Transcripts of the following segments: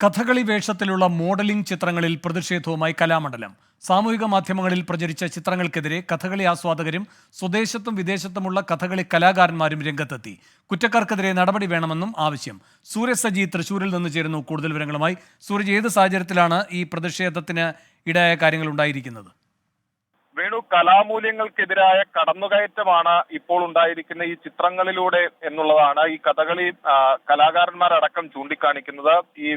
Kathakali വേഷത്തിലുള്ള modelling ചിത്രങ്ങളിൽ പ്രതിഷേധവുമായി കലാമണ്ഡലം. സാമൂഹിക മാധ്യമങ്ങളിൽ പ്രചരിച്ച ചിത്രങ്ങൾക്കെതിരെ കഥകളി ആസ്വാദകരും സ്വദേശത്തും വിദേശത്തുമുള്ള കഥകളി കലാകാരന്മാരും രംഗത്തെത്തി. കുറ്റക്കാർക്കെതിരെ നടപടി വേണമെന്നും ആവശ്യം. സൂരജ് സജി തൃശൂരിൽ നിന്ന് ചേരുന്നു കൂടുതൽ വിവരങ്ങളുമായി. സൂരജ്, ഏത് സാഹചര്യത്തിലാണ് ഈ പ്രതിഷേധത്തിന് ഇടയായ കാര്യങ്ങൾ ഉണ്ടായിരിക്കുന്നത്? വേണു, കലാമൂല്യങ്ങൾക്കെതിരായ കടന്നുകയറ്റമാണ് ഇപ്പോൾ ഉണ്ടായിരിക്കുന്ന ഈ ചിത്രങ്ങളിലൂടെ എന്നുള്ളതാണ് ഈ കഥകളി കലാകാരന്മാരടക്കം ചൂണ്ടിക്കാണിക്കുന്നത്. ഈ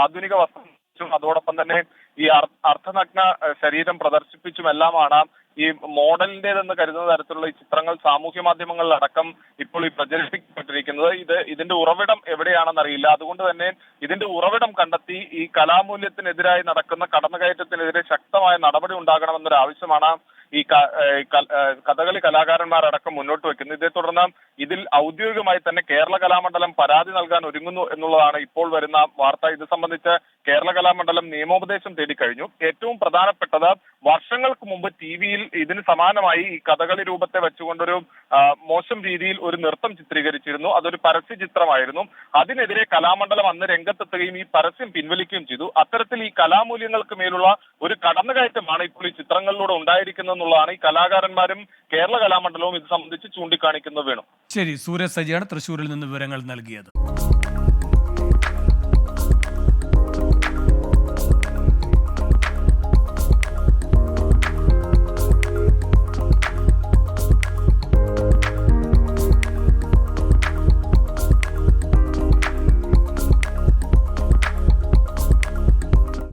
ആധുനിക വസ്ത്രം അതോടൊപ്പം തന്നെ ഈ അർദ്ധനഗ്ന ശരീരം പ്രദർശിപ്പിച്ചുമെല്ലാമാണ് ഈ മോഡലിന്റേതെന്ന് കരുതുന്ന തരത്തിലുള്ള ഈ ചിത്രങ്ങൾ സാമൂഹ്യ മാധ്യമങ്ങളിലടക്കം ഇപ്പോൾ ഈ പ്രചരിപ്പിക്കപ്പെട്ടിരിക്കുന്നത്. ഇതിന്റെ ഉറവിടം എവിടെയാണെന്നറിയില്ല. അതുകൊണ്ട് തന്നെ ഇതിന്റെ ഉറവിടം കണ്ടെത്തി ഈ കലാമൂല്യത്തിനെതിരായി നടക്കുന്ന കടന്നുകയറ്റത്തിനെതിരെ ശക്തമായ നടപടി ഉണ്ടാകണമെന്നൊരു ആവശ്യമാണ് ഈ കഥകളി കലാകാരന്മാരടക്കം മുന്നോട്ട് വെക്കുന്നത്. ഇതേ തുടർന്ന് ഇതിൽ ഔദ്യോഗികമായി തന്നെ കേരള കലാമണ്ഡലം പരാതി നൽകാൻ ഒരുങ്ങുന്നു എന്നുള്ളതാണ് ഇപ്പോൾ വരുന്ന വാർത്ത. ഇത് സംബന്ധിച്ച് കേരള കലാമണ്ഡലം നിയമോപദേശം തേടിക്കഴിഞ്ഞു. ഏറ്റവും പ്രധാനപ്പെട്ടത്, വർഷങ്ങൾക്ക് മുമ്പ് ടിവിയിൽ ഇതിന് സമാനമായി ഈ കഥകളി രൂപത്തെ വെച്ചുകൊണ്ടൊരു മോശം രീതിയിൽ ഒരു നൃത്തം ചിത്രീകരിച്ചിരുന്നു. അതൊരു പരസ്യ ചിത്രമായിരുന്നു. അതിനെതിരെ കലാമണ്ഡലം അന്ന് രംഗത്തെത്തുകയും ഈ പരസ്യം പിൻവലിക്കുകയും ചെയ്തു. അത്തരത്തിൽ ഈ കലാമൂല്യങ്ങൾക്ക് മേലുള്ള ഒരു കടന്നുകയറ്റമാണ് ഇപ്പോൾ ഈ ചിത്രങ്ങളിലൂടെ ഉണ്ടായിരിക്കുന്നത് എന്നുള്ളതാണ് ഈ കലാകാരന്മാരും കേരള കലാമണ്ഡലവും ഇത് സംബന്ധിച്ച് ചൂണ്ടിക്കാണിക്കുന്നത്. വേണം. ശരി, സൂരജ് സജിയാണ് തൃശൂരിൽ നിന്ന് വിവരങ്ങൾ നൽകിയത്.